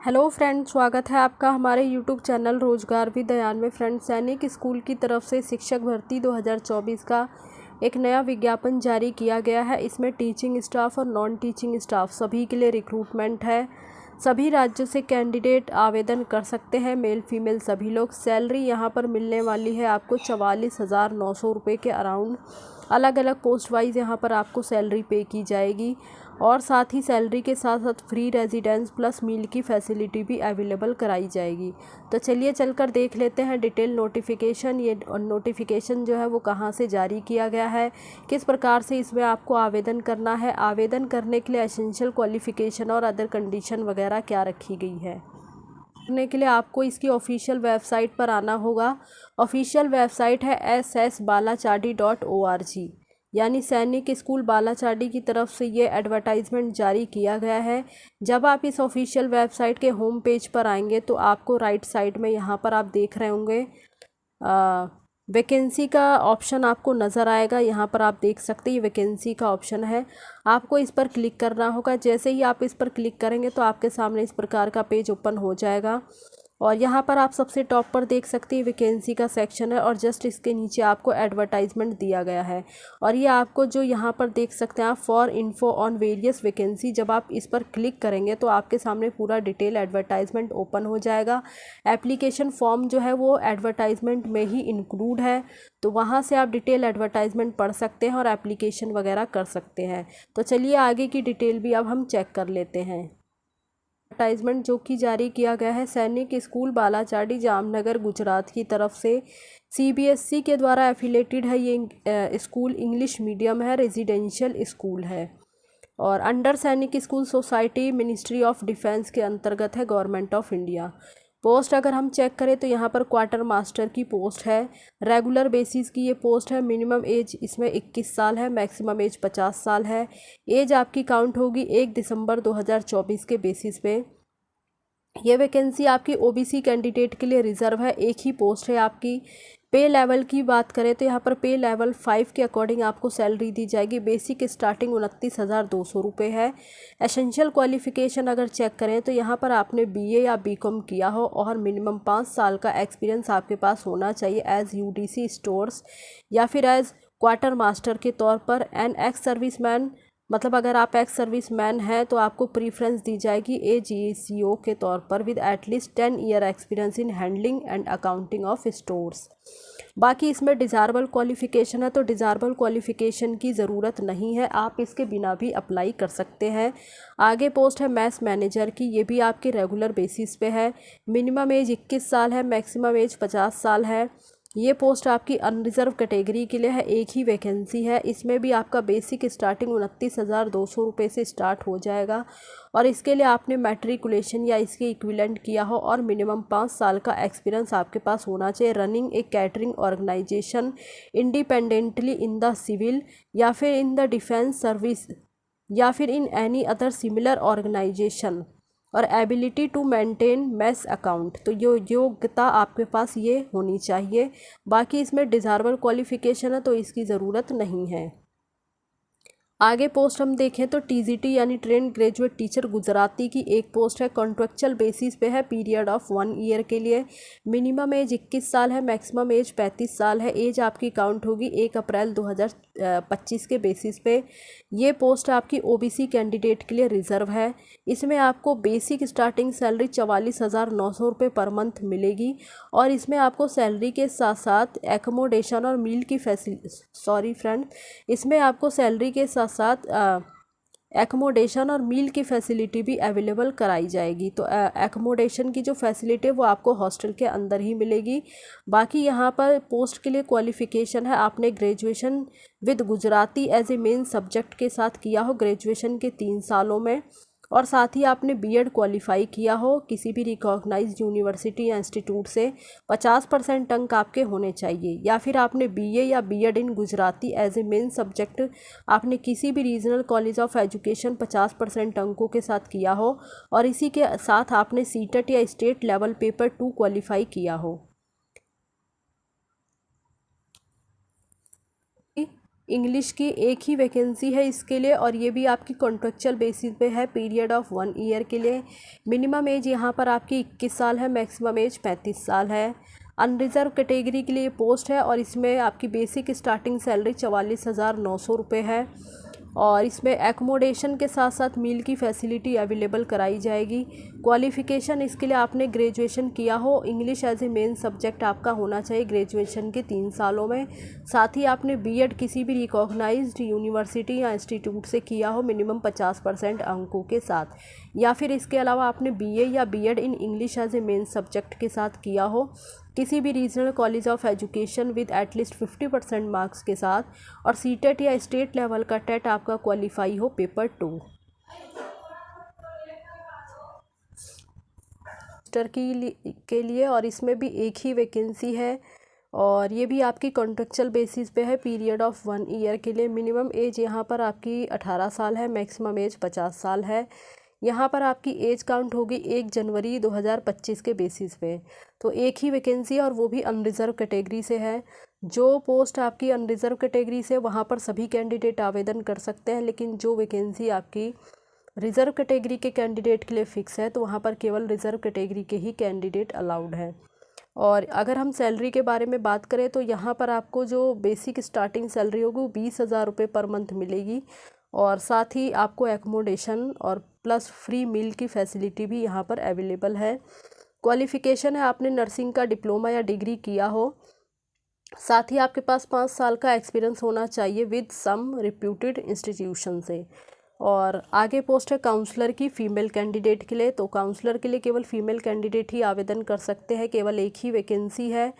Hello friend, स्वागत है आपका हमारे यूट्यूब चैनल रोजगार विद दयान में। फ्रेंड, सैनिक स्कूल की तरफ से शिक्षक भर्ती 2024 का एक नया विज्ञापन जारी किया गया है। इसमें टीचिंग स्टाफ और नॉन टीचिंग स्टाफ सभी के लिए रिक्रूटमेंट है। सभी राज्यों से कैंडिडेट आवेदन कर सकते हैं, मेल फीमेल सभी लोग। सैलरी यहाँ पर मिलने वाली है आपको 44,900 रुपये के अराउंड। अलग अलग पोस्ट वाइज यहाँ पर आपको सैलरी पे की जाएगी और साथ ही सैलरी के साथ साथ फ्री रेजिडेंस प्लस मील की फैसिलिटी भी अवेलेबल कराई जाएगी। तो चलिए चलकर देख लेते हैं डिटेल नोटिफिकेशन। ये नोटिफिकेशन जो है वो कहाँ से जारी किया गया है, किस प्रकार से इसमें आपको आवेदन करना है, आवेदन करने के लिए एसेंशियल क्वालिफिकेशन और अदर कंडीशन वगैरह क्या रखी गई है। करने के लिए आपको इसकी ऑफिशियल वेबसाइट पर आना होगा। ऑफिशियल वेबसाइट है ssbalachadi.org, यानी सैनिक स्कूल बालाचाडी की तरफ से ये एडवर्टाइजमेंट जारी किया गया है। जब आप इस ऑफिशियल वेबसाइट के होम पेज पर आएंगे तो आपको राइट साइड में यहाँ पर आप देख रहे होंगे वैकेंसी का ऑप्शन आपको नज़र आएगा। यहाँ पर आप देख सकते हैं ये वैकेंसी का ऑप्शन है, आपको इस पर क्लिक करना होगा। जैसे ही आप इस पर क्लिक करेंगे तो आपके सामने इस प्रकार का पेज ओपन हो जाएगा और यहाँ पर आप सबसे टॉप पर देख सकते हैं वैकेंसी का सेक्शन है और जस्ट इसके नीचे आपको एडवर्टाइजमेंट दिया गया है। और ये आपको जो यहाँ पर देख सकते हैं आप for info on various vacancy, जब आप इस पर क्लिक करेंगे तो आपके सामने पूरा डिटेल एडवर्टाइजमेंट ओपन हो जाएगा। एप्लीकेशन फॉर्म जो है वो एडवर्टाइजमेंट में ही इंक्लूड है, तो वहाँ से आप डिटेल एडवर्टाइजमेंट पढ़ सकते हैं और एप्लीकेशन वगैरह कर सकते हैं। तो चलिए आगे की डिटेल भी अब हम चेक कर लेते हैं। एडवर्टाइजमेंट जो कि जारी किया गया है सैनिक स्कूल बालाचाडी जामनगर गुजरात की तरफ से, CBSE के द्वारा एफिलेटेड है। ये स्कूल इंग्लिश मीडियम है, रेजिडेंशियल स्कूल है और अंडर सैनिक school society ministry of defence के अंतर्गत है, गवर्नमेंट ऑफ इंडिया। पोस्ट अगर हम चेक करें तो यहाँ पर क्वार्टर मास्टर की पोस्ट है, रेगुलर बेसिस की ये पोस्ट है। मिनिमम एज इसमें 21 साल है, मैक्सिमम एज 50 साल है। एज आपकी काउंट होगी 1 दिसंबर 2024 के बेसिस पे। ये वैकेंसी आपकी OBC कैंडिडेट के लिए रिजर्व है, एक ही पोस्ट है आपकी। पे लेवल की बात करें तो यहाँ पर पे लेवल 5 के अकॉर्डिंग आपको सैलरी दी जाएगी। बेसिक स्टार्टिंग 29,200 रुपये है। एसेंशियल क्वालिफिकेशन अगर चेक करें तो यहाँ पर आपने BA या BCom किया हो और मिनिमम 5 साल का एक्सपीरियंस आपके पास होना चाहिए एज UDC स्टोर्स या फिर एज क्वार्टर मास्टर के तौर पर। एन एक्स सर्विसमैन, मतलब अगर आप एक्स सर्विस मैन हैं तो आपको प्रीफ्रेंस दी जाएगी AGCO के तौर पर with at least 10 year experience in handling and accounting of stores. बाकी इसमें डिज़ायरेबल क्वालिफ़िकेशन है तो डिज़ायरेबल क्वालिफ़िकेशन की ज़रूरत नहीं है, आप इसके बिना भी अप्लाई कर सकते हैं। आगे पोस्ट है मैथ्स मैनेजर की, ये भी आपके रेगुलर बेसिस पे है। मिनिमम एज 21 साल है, मैक्सिमम एज 50 साल है। ये पोस्ट आपकी अनरिजर्व कैटेगरी के लिए है, एक ही वैकेंसी है। इसमें भी आपका बेसिक स्टार्टिंग 29,200 रुपये से स्टार्ट हो जाएगा और इसके लिए आपने मैट्रिकुलेशन या इसके इक्विवेलेंट किया हो और मिनिमम 5 साल का एक्सपीरियंस आपके पास होना चाहिए running a catering organisation independently in the civil या फिर इन द डिफेंस सर्विस या फिर in any other similar organisation और ability to maintain mess account. तो योग्यता आपके पास ये होनी चाहिए। बाकी इसमें डिज़ायरेबल क्वालिफ़िकेशन है तो इसकी ज़रूरत नहीं है। आगे पोस्ट हम देखें तो TGT यानी ट्रेंड ग्रेजुएट टीचर गुजराती की एक पोस्ट है, कॉन्ट्रेक्चुअल बेसिस पे है, पीरियड ऑफ 1 ईयर के लिए। मिनिमम एज 21 साल है, मैक्सिमम एज 35 साल है। एज आपकी काउंट होगी 1 अप्रैल 2025 के बेसिस पे। ये पोस्ट आपकी OBC कैंडिडेट के लिए रिजर्व है। इसमें आपको बेसिक स्टार्टिंग सैलरी 44,900 रुपये पर मंथ मिलेगी और इसमें आपको सैलरी के साथ साथ एकोमोडेशन और मील की इसमें आपको सैलरी के साथ साथ एकोमोडेशन और मील की फैसिलिटी भी अवेलेबल कराई जाएगी। तो एकोमोडेशन की जो फैसिलिटी है वो आपको हॉस्टल के अंदर ही मिलेगी। बाकी यहाँ पर पोस्ट के लिए क्वालिफ़िकेशन है, आपने graduation with Gujarati as a main subject के साथ किया हो ग्रेजुएशन के 3 सालों में और साथ ही आपने B.Ed क्वालिफाई किया हो किसी भी रिकॉग्नाइज्ड यूनिवर्सिटी या इंस्टीट्यूट से। 50% अंक आपके होने चाहिए या फिर आपने BA या B.Ed in Gujarati as a main subject आपने किसी भी रीजनल कॉलेज ऑफ एजुकेशन 50% अंकों के साथ किया हो और इसी के साथ आपने CTET या स्टेट लेवल पेपर 2 क्वालिफाई किया हो। इंग्लिश की एक ही वैकेंसी है इसके लिए, और ये भी आपकी कॉन्ट्रेक्चुअल बेसिस पे है, पीरियड ऑफ 1 ईयर के लिए। मिनिमम एज यहाँ पर आपकी 21 साल है, मैक्सिमम एज 35 साल है। अनरिजर्व कैटेगरी के लिए पोस्ट है, और इसमें आपकी बेसिक स्टार्टिंग सैलरी 44,900 रुपये है। और इसमें एकोमोडेशन के साथ साथ मील की फैसिलिटी अवेलेबल कराई जाएगी। क्वालिफ़िकेशन इसके लिए आपने ग्रेजुएशन किया हो, English as a main subject आपका होना चाहिए ग्रेजुएशन के 3 सालों में। साथ ही आपने बीएड किसी भी रिकॉग्नाइज्ड यूनिवर्सिटी या इंस्टीट्यूट से किया हो मिनिमम 50% अंकों के साथ, या फिर इसके अलावा आपने बीए या B Ed in English as a main subject के साथ किया हो किसी भी regional college of education with at least 50% marks के साथ, और सीटेट या स्टेट लेवल का टेट आपका क्वालिफाई हो पेपर 2 के लिए। और इसमें भी एक ही वैकेंसी है, और ये भी आपकी कॉन्ट्रेक्चुअल बेसिस पे है, पीरियड ऑफ 1 ईयर के लिए। मिनिमम एज यहाँ पर आपकी 18 साल है, मैक्सिमम एज 50 साल है। यहाँ पर आपकी एज काउंट होगी 1 जनवरी 2025 के बेसिस पे। तो एक ही वैकेंसी है, और वो भी अनरिजर्व कैटेगरी से है। जो पोस्ट आपकी अनरिजर्व कैटेगरी से, वहाँ पर सभी कैंडिडेट आवेदन कर सकते हैं, लेकिन जो वैकेंसी आपकी रिज़र्व कैटेगरी के कैंडिडेट के लिए फ़िक्स है, तो वहाँ पर केवल रिज़र्व कैटेगरी के ही कैंडिडेट अलाउड हैं। और अगर हम सैलरी के बारे में बात करें, तो यहाँ पर आपको जो बेसिक स्टार्टिंग सैलरी होगी वो 20,000 रुपये पर मंथ मिलेगी, और साथ ही आपको एकोमोडेशन और प्लस फ्री मील की फैसिलिटी भी यहाँ पर अवेलेबल है। क्वालिफ़िकेशन है आपने नर्सिंग का डिप्लोमा या डिग्री किया हो, साथ ही आपके पास 5 साल का एक्सपीरियंस होना चाहिए विद सम रिप्यूटेड इंस्टीट्यूशन से। और आगे पोस्ट है काउंसलर की फ़ीमेल कैंडिडेट के लिए। तो काउंसलर के लिए केवल फ़ीमेल कैंडिडेट ही आवेदन कर सकते हैं, केवल एक ही वैकेंसी है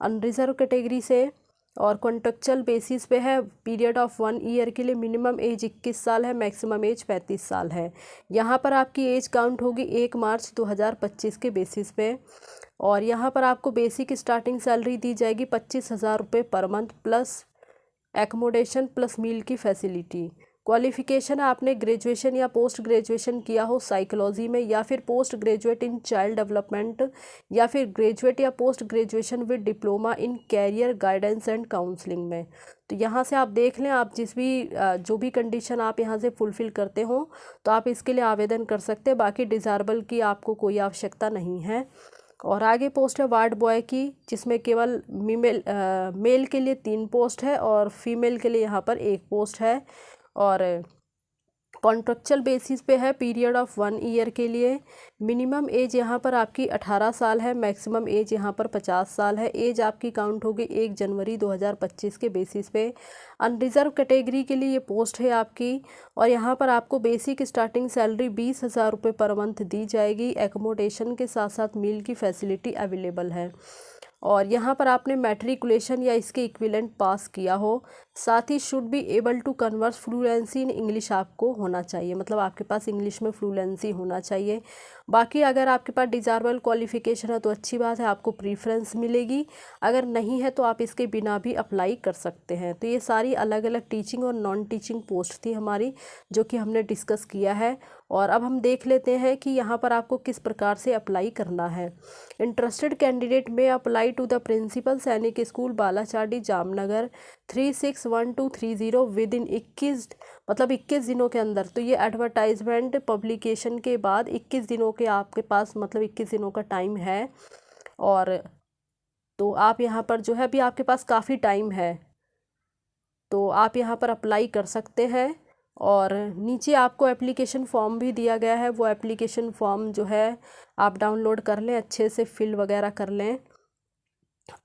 अनरिजर्व कैटेगरी से, और कॉन्ट्रेक्चुअल बेसिस पे है, पीरियड ऑफ 1 ईयर के लिए। मिनिमम एज 21 साल है, मैक्सिमम एज 35 साल है। यहाँ पर आपकी एज काउंट होगी 1 मार्च 2025 के बेसिस पे, और यहाँ पर आपको बेसिक स्टार्टिंग सैलरी दी जाएगी 25,000 रुपये per month, plus accommodation plus meal की फैसिलिटी। क्वालिफ़िकेशन आपने ग्रेजुएशन या पोस्ट ग्रेजुएशन किया हो साइकोलॉजी में, या फिर post graduate in child development, या फिर ग्रेजुएट या post graduation with diploma in career guidance and counselling में। तो यहाँ से आप देख लें, आप जो भी कंडीशन आप यहाँ से फुलफ़िल करते हो तो आप इसके लिए आवेदन कर सकते हैं। बाकी डिज़ायरेबल की आपको कोई आवश्यकता नहीं है। और आगे पोस्ट है वार्ड बॉय की, जिसमें केवल मेल के लिए 3 पोस्ट है, और फीमेल के लिए यहाँ पर 1 पोस्ट है। और कॉन्ट्रेक्चुअल बेसिस पे है, पीरियड ऑफ 1 ईयर के लिए। मिनिमम एज यहाँ पर आपकी 18 साल है, मैक्सिमम एज यहाँ पर 50 साल है। एज आपकी काउंट होगी 1 जनवरी 2025 के बेसिस पे। अनरिजर्व कैटेगरी के लिए ये पोस्ट है आपकी, और यहाँ पर आपको बेसिक स्टार्टिंग सैलरी 20,000 रुपये पर मंथ दी जाएगी। एकोमोडेशन के साथ साथ मील की फैसिलिटी अवेलेबल है, और यहाँ पर आपने मैट्रिकुलेशन या इसके इक्विवेलेंट पास किया हो। साथ ही should be able to converse fluency in English आपको होना चाहिए, मतलब आपके पास इंग्लिश में फ्लुएंसी होना चाहिए। बाकी अगर आपके पास डिज़ायरेबल क्वालिफ़िकेशन है तो अच्छी बात है, आपको प्रीफ्रेंस मिलेगी। अगर नहीं है तो आप इसके बिना भी अप्लाई कर सकते हैं। तो ये सारी अलग अलग टीचिंग और नॉन टीचिंग पोस्ट थी हमारी, जो कि हमने डिस्कस किया है। और अब हम देख लेते हैं कि यहाँ पर आपको किस प्रकार से अप्लाई करना है। इंटरेस्टेड कैंडिडेट में apply to the principal Sainik school बालाचाडी Jamnagar 361230 with in 21 दिनों के अंदर। तो ये एडवर्टाइजमेंट पब्लिकेशन के बाद 21 दिनों के आपके पास, मतलब 21 दिनों का टाइम है। और तो आप यहाँ पर जो है, अभी आपके पास काफ़ी टाइम है, तो आप यहाँ पर अप्लाई कर सकते हैं। और नीचे आपको एप्लीकेशन फॉर्म भी दिया गया है, वो एप्लीकेशन फॉर्म जो है आप डाउनलोड कर लें, अच्छे से फिल वगैरह कर लें।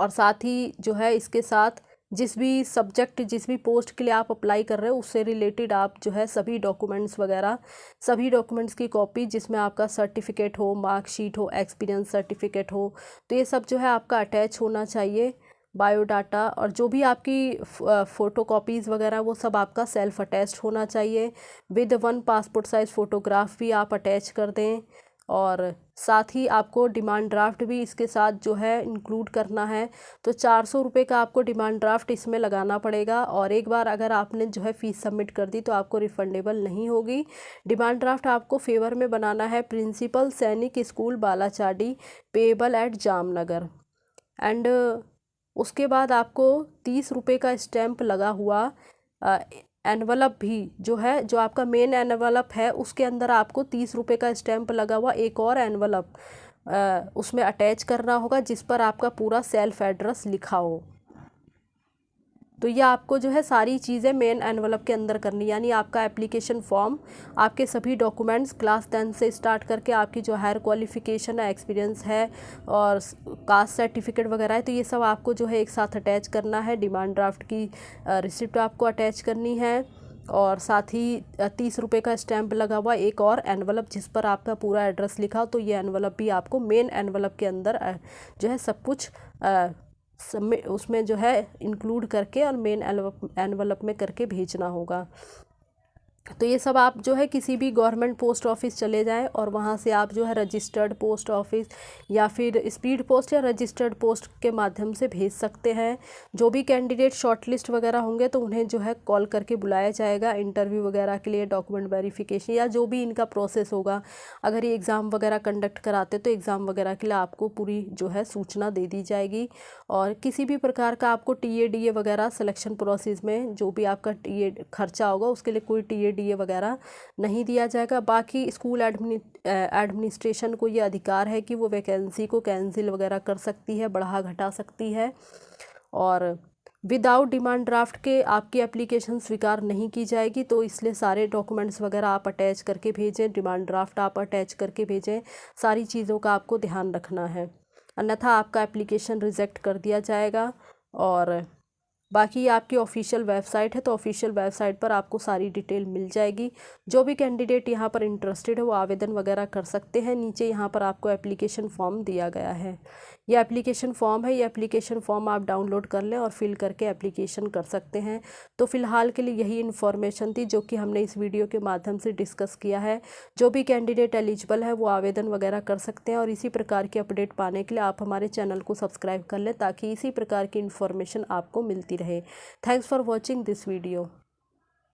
और साथ ही जो है इसके साथ जिस भी सब्जेक्ट, जिस भी पोस्ट के लिए आप अप्लाई कर रहे हो उससे रिलेटेड आप जो है सभी डॉक्यूमेंट्स वगैरह, सभी डॉक्यूमेंट्स की कॉपी, जिसमें आपका सर्टिफिकेट हो, मार्कशीट हो, एक्सपीरियंस सर्टिफिकेट हो, तो ये सब जो है आपका अटैच होना चाहिए। बायोडाटा और जो भी आपकी फ़ोटो कॉपीज़ वगैरह वो सब आपका सेल्फ अटैच्ड होना चाहिए। विद 1 पासपोर्ट साइज़ फ़ोटोग्राफ भी आप अटैच कर दें। और साथ ही आपको डिमांड ड्राफ्ट भी इसके साथ जो है इंक्लूड करना है। तो 400 रुपये का आपको डिमांड ड्राफ्ट इसमें लगाना पड़ेगा, और एक बार अगर आपने जो है फ़ीस सबमिट कर दी तो आपको रिफ़ंडेबल नहीं होगी। डिमांड ड्राफ्ट आपको फेवर में बनाना है principal Sainik school Balachadi, payable at Jamnagar. And उसके बाद आपको 30 रुपये का स्टैंप लगा हुआ एनवलप भी जो है, जो आपका मेन एनवलप है उसके अंदर आपको 30 रुपये का स्टैंप लगा हुआ एक और एनवलप उसमें अटैच करना होगा, जिस पर आपका पूरा सेल्फ एड्रेस लिखा हो। तो ये आपको जो है सारी चीज़ें मेन एनवलप के अंदर करनी, यानी आपका एप्लीकेशन फॉर्म, आपके सभी डॉक्यूमेंट्स, क्लास 10 से स्टार्ट करके आपकी जो हायर क्वालिफिकेशन है, एक्सपीरियंस है और कास्ट सर्टिफिकेट वगैरह है, तो ये सब आपको जो है एक साथ अटैच करना है। डिमांड ड्राफ्ट की रिसिप्ट आपको अटैच करनी है और साथ ही 30 रुपये का स्टैंप लगा हुआ एक और एनवलप जिस पर आपका पूरा एड्रेस लिखा हो। तो ये एनवलप भी आपको मेन एनवलप के अंदर जो है सब कुछ उसमें जो है इंक्लूड करके और मेन एनवलप में करके भेजना होगा। तो ये सब आप जो है किसी भी गवर्नमेंट पोस्ट ऑफिस चले जाएं और वहाँ से आप जो है रजिस्टर्ड पोस्ट ऑफिस या फिर स्पीड पोस्ट या रजिस्टर्ड पोस्ट के माध्यम से भेज सकते हैं। जो भी कैंडिडेट शॉर्टलिस्ट वगैरह होंगे तो उन्हें जो है कॉल करके बुलाया जाएगा इंटरव्यू वगैरह के लिए, डॉक्यूमेंट वेरिफिकेशन या जो भी इनका प्रोसेस होगा। अगर ये एग्ज़ाम वगैरह कंडक्ट कराते तो एग्ज़ाम वगैरह के लिए आपको पूरी जो है सूचना दे दी जाएगी। और किसी भी प्रकार का आपको TADA वगैरह सिलेक्शन प्रोसेस में जो भी आपका खर्चा होगा उसके लिए कोई TADA वगैरह नहीं दिया जाएगा। बाकी स्कूल एडमिनिस्ट्रेशन को ये अधिकार है कि वो वैकेंसी को कैंसिल वगैरह कर सकती है, बढ़ा घटा सकती है। और विदाउट डिमांड ड्राफ्ट के आपकी एप्लीकेशन स्वीकार नहीं की जाएगी, तो इसलिए सारे डॉक्यूमेंट्स वगैरह आप अटैच करके भेजें, डिमांड ड्राफ्ट आप अटैच करके भेजें, सारी चीज़ों का आपको ध्यान रखना है, अन्यथा आपका एप्लीकेशन रिजेक्ट कर दिया जाएगा। और बाकी आपकी ऑफिशियल वेबसाइट है तो ऑफिशियल वेबसाइट पर आपको सारी डिटेल मिल जाएगी। जो भी कैंडिडेट यहाँ पर इंटरेस्टेड है वो आवेदन वगैरह कर सकते हैं। नीचे यहाँ पर आपको एप्लीकेशन फॉर्म दिया गया है, ये एप्लीकेशन फॉर्म है, ये एप्लीकेशन फॉर्म आप डाउनलोड कर लें और फिल करके एप्लीकेशन कर सकते हैं। तो फ़िलहाल के लिए यही इन्फॉर्मेशन थी जो कि हमने इस वीडियो के माध्यम से डिस्कस किया है। जो भी कैंडिडेट एलिजिबल है वो आवेदन वगैरह कर सकते हैं और इसी प्रकार की अपडेट पाने के लिए आप हमारे चैनल को सब्सक्राइब कर लें ताकि इसी प्रकार की इन्फॉर्मेशन आपको मिलती रहे। Thanks for watching this video.